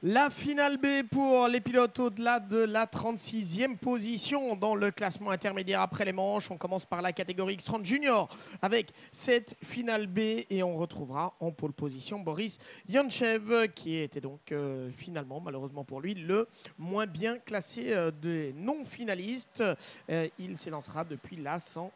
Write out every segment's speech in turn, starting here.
La finale B pour les pilotes au-delà de la 36e position dans le classement intermédiaire après les manches. On commence par la catégorie X30 Junior avec cette finale B et on retrouvera en pole position Boris Yantchev qui était donc finalement, malheureusement pour lui, le moins bien classé des non-finalistes. Il s'élancera depuis la 100.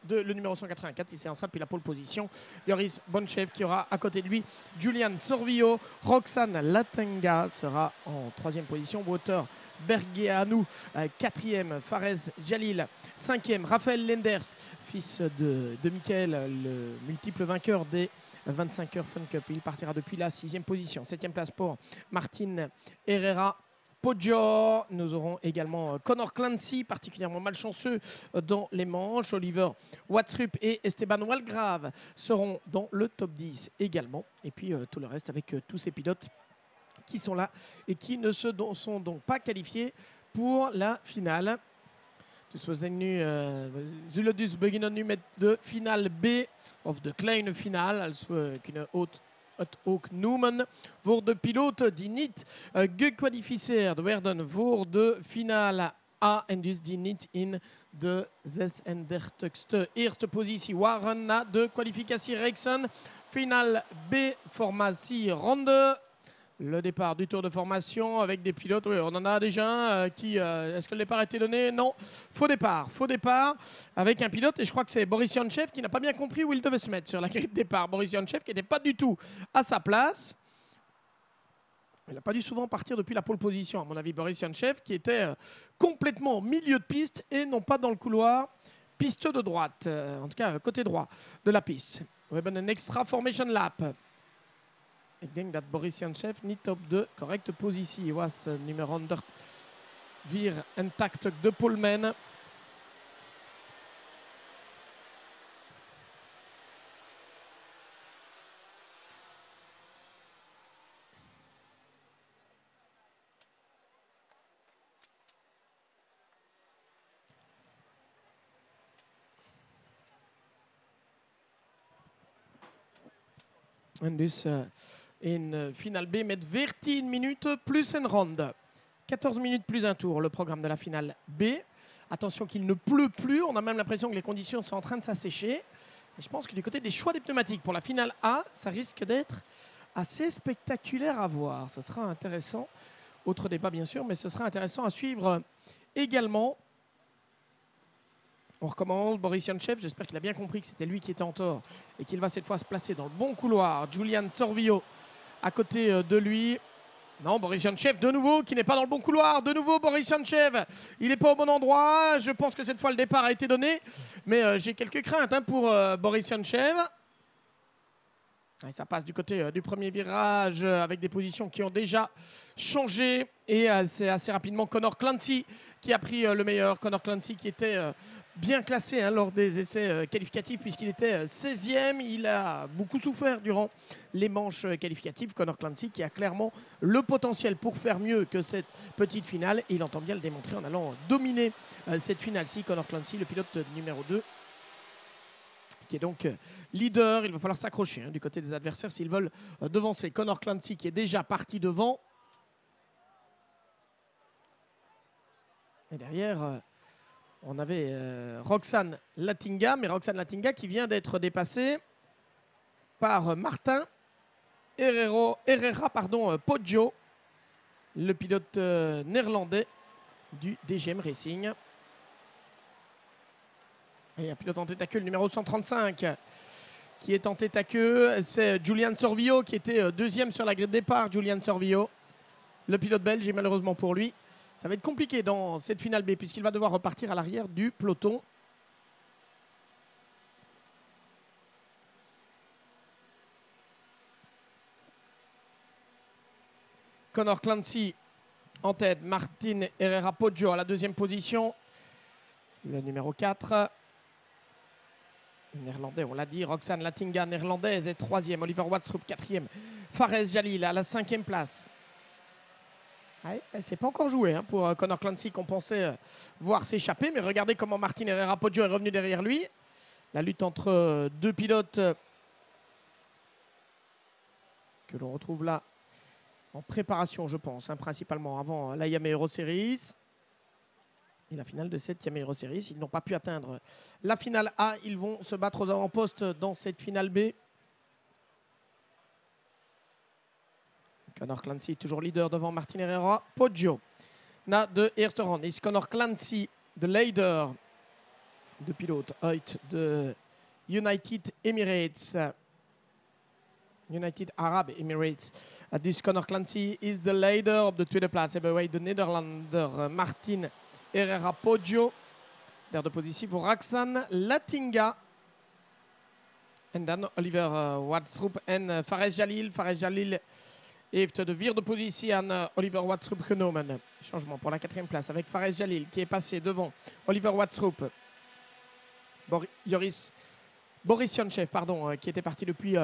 Le numéro 184, il s'élancera depuis la pole position. Yoris Bonchev qui aura à côté de lui Julian Sorvillo. Roxane Latenga sera en 3e position. Wouter Bergeanu, 4e. Fares Jalil, 5e. Raphaël Lenders, fils de Michael, le multiple vainqueur des 25 heures Fun Cup. Il partira depuis la 6e position. 7e place pour Martin Herrera Poggio. Nous aurons également Connor Clancy, particulièrement malchanceux dans les manches. Oliver Watsrup et Esteban Walgrave seront dans le top 10 également. Et puis tout le reste avec tous ces pilotes qui sont là et qui ne sont donc pas qualifiés pour la finale. Dus we zijn nu, zullen dus beginnen nu met de finale B, of de kleine finale, als we kunnen het ook noemen, voor de piloten die niet gekwalificeerd werden voor de finale A en dus die niet in de 36e eerste positie waren na de kwalificatiereeksen. Finale B, formatieronde. Le départ du tour de formation avec des pilotes. Oui, on en a déjà un qui... Est-ce que le départ a été donné? Non. Faux départ. Faux départ avec un pilote. Et je crois que c'est Boris Yantchev qui n'a pas bien compris où il devait se mettre sur la grille de départ. Boris Yantchev qui n'était pas du tout à sa place. Il n'a pas dû souvent partir depuis la pole position, à mon avis, Boris Yantchev, qui était complètement au milieu de piste et non pas dans le couloir. Piste de droite. En tout cas, côté droit de la piste. We hebben een extra formation lap. Ik denk dat Boris Yantchev niet op de correcte positie was. Nummer 184 de Pullman. En dus in finale B met 14 minutes plus une ronde. 14 minutes plus un tour, le programme de la finale B. Attention qu'il ne pleut plus, on a même l'impression que les conditions sont en train de s'assécher. Je pense que du côté des choix des pneumatiques pour la finale A, ça risque d'être assez spectaculaire à voir. Ce sera intéressant, autre débat bien sûr, mais ce sera intéressant à suivre également. On recommence, Boris Yantchev, j'espère qu'il a bien compris que c'était lui qui était en tort et qu'il va cette fois se placer dans le bon couloir. Julian Sorvillo à côté de lui. Non, Boris Yantchev de nouveau qui n'est pas dans le bon couloir. De nouveau Boris Yantchev, il n'est pas au bon endroit. Je pense que cette fois le départ a été donné. Mais j'ai quelques craintes pour Boris Yantchev. Et ça passe du côté du premier virage avec des positions qui ont déjà changé. Et c'est assez rapidement Connor Clancy qui a pris le meilleur. Connor Clancy qui était bien classé lors des essais qualificatifs puisqu'il était 16e. Il a beaucoup souffert durant les manches qualificatives. Connor Clancy qui a clairement le potentiel pour faire mieux que cette petite finale. Et il entend bien le démontrer en allant dominer cette finale-ci. Connor Clancy, le pilote numéro 2. Qui est donc leader. Il va falloir s'accrocher du côté des adversaires s'ils veulent devancer. Connor Clancy qui est déjà parti devant. Et derrière, on avait Roxane Latinga, mais Roxane Latinga qui vient d'être dépassée par Martin Herrera Poggio, le pilote néerlandais du DGM Racing. Et un pilote en tête à queue, le numéro 135, qui est en tête à queue. C'est Julian Sorvillo qui était deuxième sur la grille de départ. Julian Sorvillo, le pilote belge, et malheureusement pour lui, ça va être compliqué dans cette finale B puisqu'il va devoir repartir à l'arrière du peloton. Connor Clancy en tête. Martin Herrera Poggio à la deuxième position. Le numéro 4. Néerlandais, on l'a dit. Roxane Latinga, néerlandaise, est 3e. Oliver Watsrup, 4e. Fares Jalil à la 5e place. Ouais, c'est pas encore joué pour Connor Clancy qu'on pensait voir s'échapper. Mais regardez comment Martin Herrera Poggio est revenu derrière lui. La lutte entre deux pilotes que l'on retrouve là en préparation, je pense, hein, principalement avant la Yamaha Euro Series. Et la finale de cette Yamaha Euro Series, ils n'ont pas pu atteindre la finale A. Ils vont se battre aux avant-postes dans cette finale B. Conor Clancy, toujours leader devant Martin Herrera. Poggio, na de eerste ronde is Conor Clancy, de leider. De piloot uit de United Emirates. United Arab Emirates. Dus Conor Clancy is de leider. Op de tweede plaats hebben wij de Nederlander Martin Herrera Poggio. Derde positie voor Roxane Latinga. En dan Oliver Wadsroep en Fares Jalil. Fares Jalil heeft de vierde positie aan Oliver Wadsroep genomen. Changement pour la quatrième place avec Fares Jalil qui est passé devant Oliver Wadsroep. Boris Yantchev, pardon, qui était parti depuis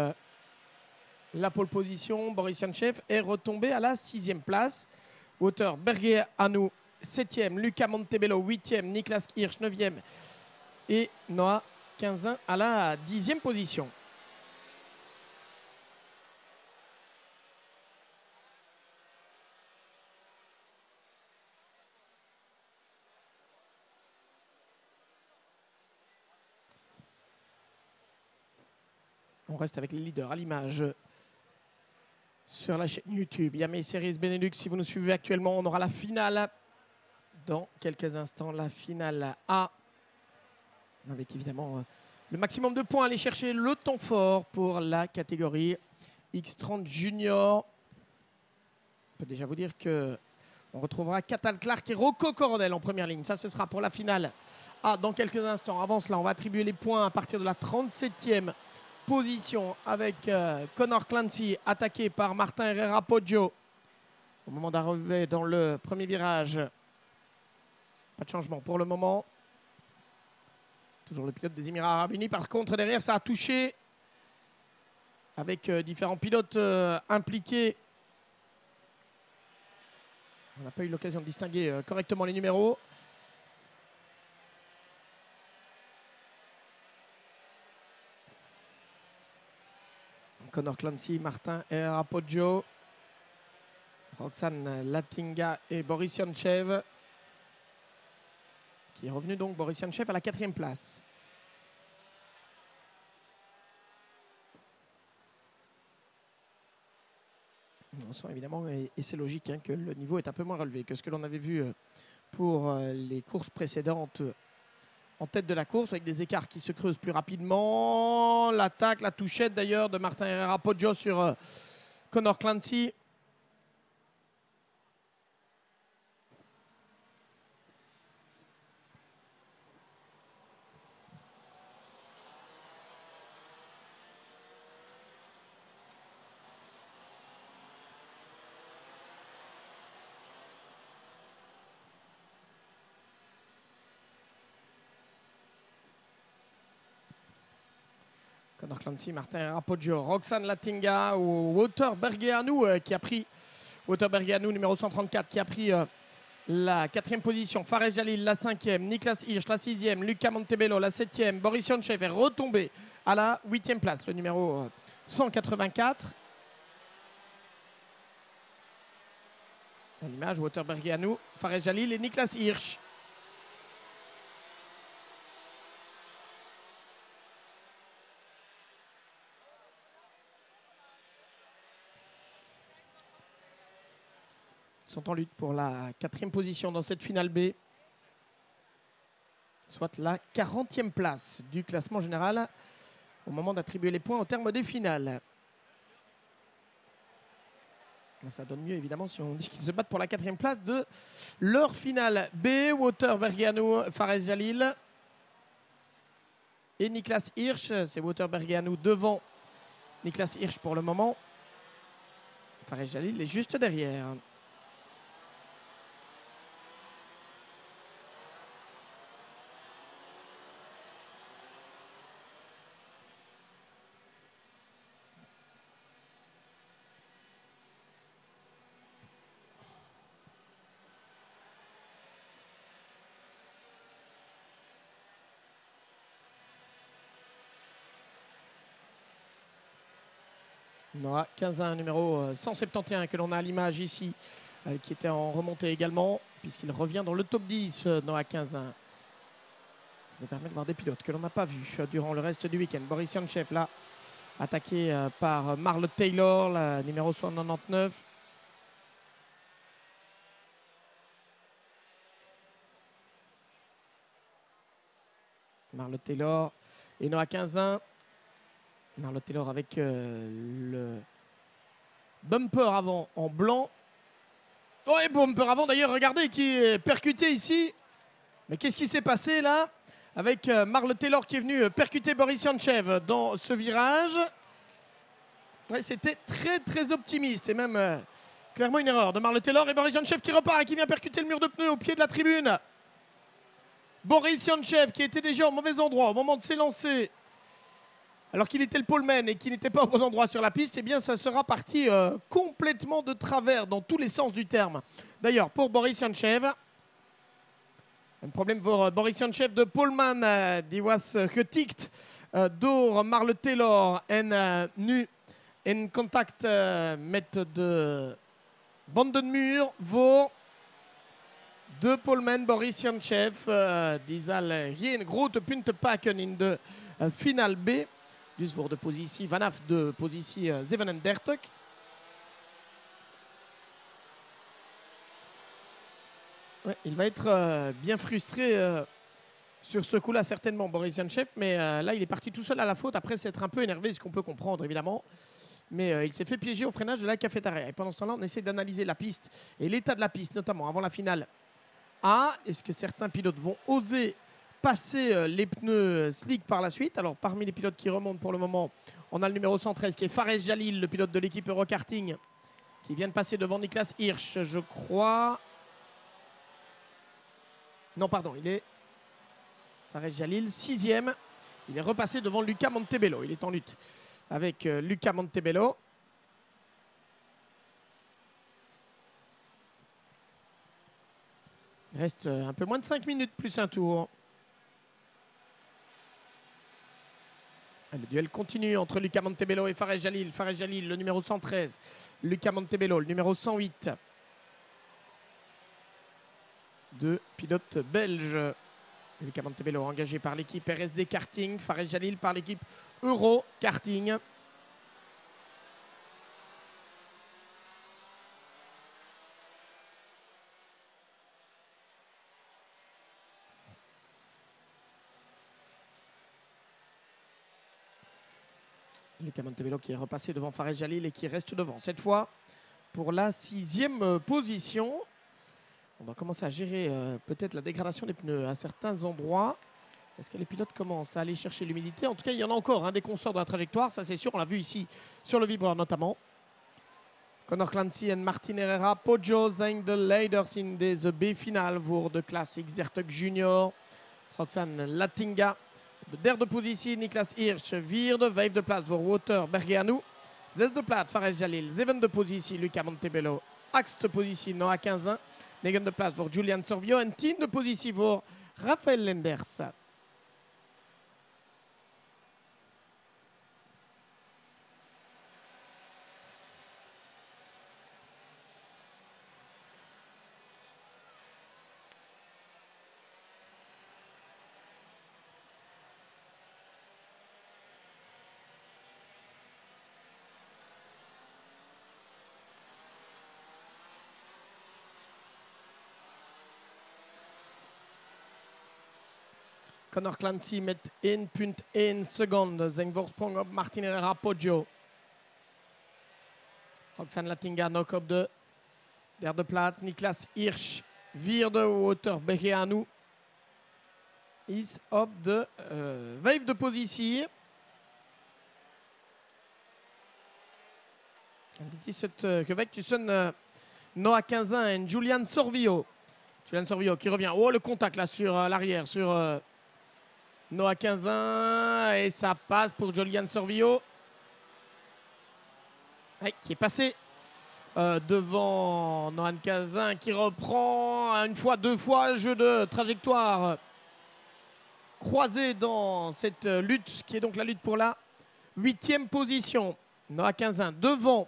la pole position. Boris Yantchev est retombé à la 6e place. Wouter Berger-Hanou, 7e. Luca Montebello, 8e. Niklas Hirsch, 9e. Et Noah Quinzin à la 10e position. On reste avec les leaders à l'image sur la chaîne YouTube Yamaha Series Benelux. Si vous nous suivez actuellement, on aura la finale dans quelques instants, la finale A. Avec évidemment le maximum de points à aller chercher, le temps fort pour la catégorie X30 Junior. On peut déjà vous dire que on retrouvera Cathal Clark et Rocco Coronel en première ligne. Ça, ce sera pour la finale A dans quelques instants. Avant cela, on va attribuer les points à partir de la 37e position avec Conor Clancy attaqué par Martin Herrera Poggio. Au moment d'arriver dans le premier virage, pas de changement pour le moment. Toujours le pilote des Émirats Arabes Unis. Par contre, derrière, ça a touché avec différents pilotes impliqués. On n'a pas eu l'occasion de distinguer correctement les numéros. Conor Clancy, Martin Herrera Poggio, Roxane Latinga et Boris Yantchev. Qui est revenu donc Boris Yantchev à la 4e place. On sent évidemment, et c'est logique, hein, que le niveau est un peu moins relevé que ce que l'on avait vu pour les courses précédentes en tête de la course, avec des écarts qui se creusent plus rapidement. L'attaque, la touchette d'ailleurs de Martin Herrera Poggio sur Conor Clancy. Conor Clancy, Martin Herrera Poggio, Roxane Latinga ou Wouter Berger-Hanou qui a pris Wouter Berger-Hanou numéro 134 qui a pris la 4e position. Fares Jalil la 5e, Niklas Hirsch la 6e, Luca Montebello la 7e, Boris Yantchev est retombé à la 8e place, le numéro 184. À l'image, Wouter Berger-Hanou, Fares Jalil et Niklas Hirsch. Sont en lutte pour la 4e position dans cette finale B, soit la 40e place du classement général au moment d'attribuer les points au terme des finales. Ça donne mieux évidemment si on dit qu'ils se battent pour la 4e place de leur finale B. Wouter Berger-Hanou, Fares Jalil et Niklas Hirsch. C'est Wouter Berger-Hanou devant Niklas Hirsch pour le moment. Fares Jalil est juste derrière. Noah 15-1, numéro 171 que l'on a à l'image ici, qui était en remontée également, puisqu'il revient dans le top 10, Noah 15-1. Ça nous permet de voir des pilotes que l'on n'a pas vus durant le reste du week-end. Boris Yantchev là, attaqué par Marle Taylor, la numéro 199. Marle Taylor et Noah 15-1. Marle Taylor avec le bumper avant en blanc. Oh, et bumper avant d'ailleurs, regardez, qui est percuté ici. Mais qu'est-ce qui s'est passé là avec Marle Taylor qui est venu percuter Boris Yantchev dans ce virage. Ouais, c'était très très optimiste et même clairement une erreur de Marle Taylor. Et Boris Yantchev qui repart et qui vient percuter le mur de pneus au pied de la tribune. Boris Yantchev qui était déjà au mauvais endroit au moment de s'élancer, alors qu'il était le poleman et qu'il n'était pas au bon endroit sur la piste, eh bien ça sera parti complètement de travers dans tous les sens du terme. D'ailleurs, pour Boris Yantchev, un problème pour Boris Yantchev de poleman, die was getikt door Marle Taylor en nu in contact met de bandenmuur voor de poleman Boris Yantchev. Die zal geen grote punten pakken in de finale B. Dus voor de positie, vanaf de positie 37. Ouais, il va être bien frustré sur ce coup-là, certainement, Boris Yantchev. Mais là, il est parti tout seul à la faute après s'être un peu énervé, ce qu'on peut comprendre, évidemment. Mais il s'est fait piéger au freinage de la cafétéria. Et pendant ce temps-là, on essaie d'analyser la piste et l'état de la piste, notamment avant la finale A. Est-ce que certains pilotes vont oser passer les pneus slick par la suite? Alors, parmi les pilotes qui remontent pour le moment, on a le numéro 113 qui est Fares Jalil, le pilote de l'équipe Eurokarting, qui vient de passer devant Niklas Hirsch, je crois. Non, pardon, il est Fares Jalil, 6e. Il est repassé devant Luca Montebello. Il est en lutte avec Luca Montebello. Il reste un peu moins de 5 minutes plus un tour. Le duel continue entre Luca Montebello et Fares Jalil. Fares Jalil, le numéro 113. Luca Montebello, le numéro 108. Deux pilotes belges. Luca Montebello engagé par l'équipe RSD Karting. Fares Jalil par l'équipe Euro Karting. Luca Montebello qui est repassé devant Fares Jalil et qui reste devant. Cette fois, pour la 6e position. On doit commencer à gérer peut-être la dégradation des pneus à certains endroits. Est-ce que les pilotes commencent à aller chercher l'humidité? En tout cas, il y en a encore des consorts de la trajectoire, ça c'est sûr. On l'a vu ici sur le vibreur notamment. Connor Clancy et Martin Herrera Poggio zijn de leiders in deze B-finale voor de Class X30 Junior. Roxane Latinga. De derde positie, Niklas Hirsch. Vierde, vijfde plaats voor Wouter Bergeanu. Zesde plaats, Fares Jalil. Zevende positie, Luca Montebello. Achtste positie, Noah 15. Negende plaats voor Julian Sorvio. En tiende positie voor Rafael Lenders. Connor Clancy met 1,1 seconde zijn voorsprong op Martin Herrera Poggio. Roxane Latinga nog op de derde plaats. Niklas Hirsch, vierde. Wouter Bergeanu is op de vijfde positie. En dit is het gevecht tussen Noah 15 en Julian Sorvio. Julian Sorvio qui revient. Oh, le contact là sur l'arrière, sur Noah 15 et ça passe pour Julian Sorvio. Ouais, qui est passé devant Noah 15 qui reprend une fois, deux fois, jeu de trajectoire croisé dans cette lutte qui est donc la lutte pour la 8e position. Noah Quinzin devant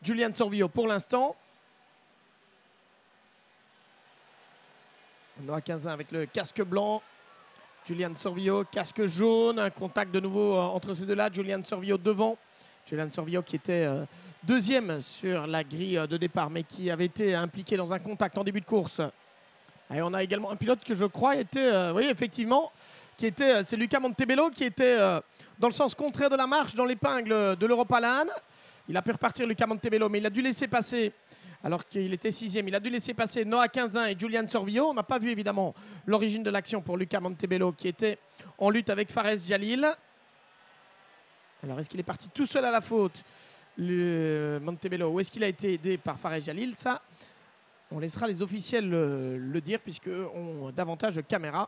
Julian Sorvillo pour l'instant. Noah Quinzin avec le casque blanc. Julian Sorvillo, casque jaune. Un contact de nouveau entre ces deux-là. Julian Sorvillo devant. Julian Sorvillo qui était deuxième sur la grille de départ, mais qui avait été impliqué dans un contact en début de course. Et on a également un pilote que je crois était, oui effectivement, c'est Luca Montebello qui était dans le sens contraire de la marche dans l'épingle de l'Europa LAN. Il a pu repartir Luca Montebello, mais il a dû laisser passer, alors qu'il était sixième, il a dû laisser passer Noah Quinzin et Julian Sorvillo. On n'a pas vu évidemment l'origine de l'action pour Luca Montebello qui était en lutte avec Fares Jalil. Alors est-ce qu'il est parti tout seul à la faute, le Montebello, ou est-ce qu'il a été aidé par Fares Jalil? Ça, on laissera les officiels le dire, puisqu'on a davantage de caméras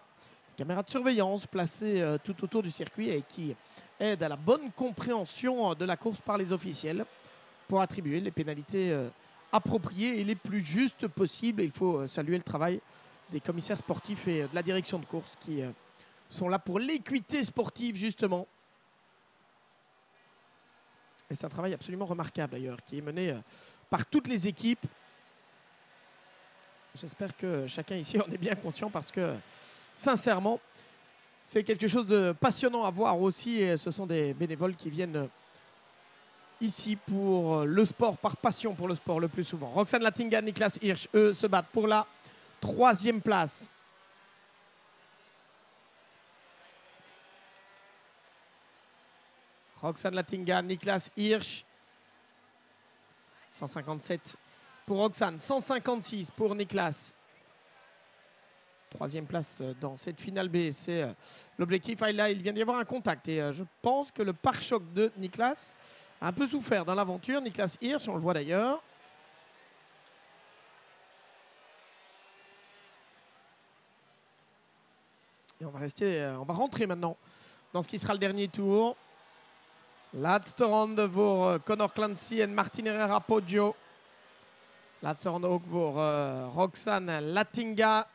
de surveillance placées tout autour du circuit et qui aident à la bonne compréhension de la course par les officiels pour attribuer les pénalités appropriées et les plus justes possibles. Et il faut saluer le travail des commissaires sportifs et de la direction de course qui sont là pour l'équité sportive justement. Et c'est un travail absolument remarquable d'ailleurs qui est mené par toutes les équipes. J'espère que chacun ici en est bien conscient parce que sincèrement, c'est quelque chose de passionnant à voir aussi. Et ce sont des bénévoles qui viennent ici pour le sport, par passion pour le sport le plus souvent. Roxane Latinga, Niklas Hirsch, eux, se battent pour la 3e place. Roxane Latinga, Niklas Hirsch. 157 pour Roxane, 156 pour Niklas. 3e place dans cette finale B, c'est l'objectif. Ah, là, il vient d'y avoir un contact et je pense que le pare-choc de Niklas a un peu souffert dans l'aventure. Niklas Hirsch, on le voit d'ailleurs. Et on va rentrer maintenant dans ce qui sera le dernier tour. Laatste ronde voor Connor Clancy en Martin Herrera Poggio. Laatste ronde ook voor Roxane Latinga.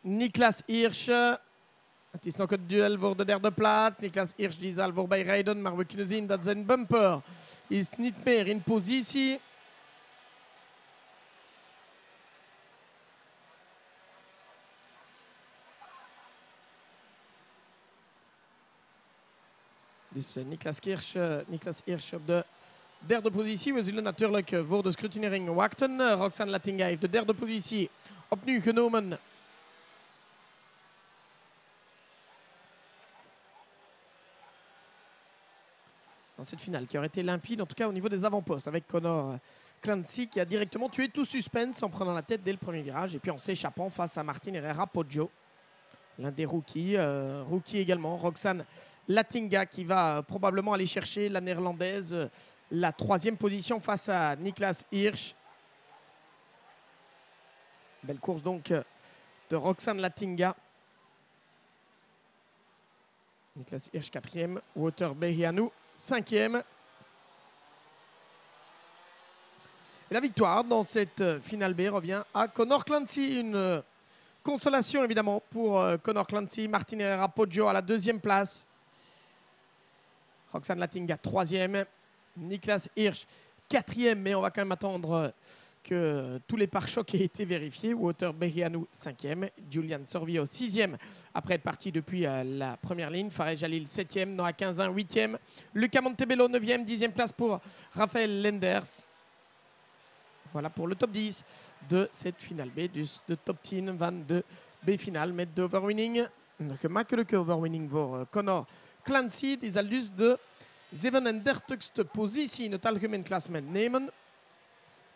Niklas Hirsch. Het is nog het duel voor de 3e plaats. Niklas Hirsch die zal voorbij rijden, maar we kunnen zien dat zijn bumper is niet meer in positie. Dus Niklas Hirsch op de 3e positie. We zullen natuurlijk voor de scrutinering wachten. Roxane Latinga heeft de 3e positie opnieuw genomen. Dans cette finale qui aurait été limpide, en tout cas au niveau des avant-postes, avec Connor Clancy qui a directement tué tout suspense en prenant la tête dès le premier virage et puis en s'échappant face à Martin Herrera Poggio. L'un des rookies, rookie également, Roxane Latinga qui va probablement aller chercher la néerlandaise, la 3e position face à Niklas Hirsch. Belle course donc de Roxane Latinga. Niklas Hirsch 4e, Wouter Behianou 5e. Et la victoire dans cette finale B revient à Connor Clancy. Une consolation évidemment pour Connor Clancy. Martin Herrera Poggio à la 2e place. Roxane Latinga 3e. Niklas Hirsch 4e, mais on va quand même attendre que tous les pare-chocs aient été vérifiés. Wouter Behianou 5e. Julian Sorvillo 6e après être parti depuis la première ligne. Fares Jalil 7e. Noah Quinzin 8e. Luca Montebello 9e. 10e place pour Raphaël Lenders. Voilà pour le top 10 de cette finale B, de top 10 van de B-finale met de overwinning. De makkelijke overwinning voor Connor Clancy. Die zal dus de 37e positie in het algemeen klassement nemen.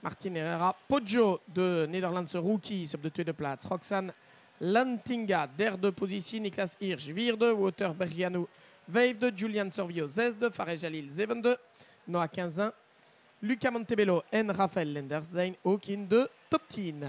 Martin Herrera Poggio, de Nederlandse rookies op de 2e plaats. Roxane Latinga, 3e positie. Niklas Hirsch 4e. Wouter Behianou 5e. Julian Sorvillo 6e. Fares Jalil 7e. Noah Quinzin, Luca Montebello en Raphaël Lenders zijn ook in de top 10.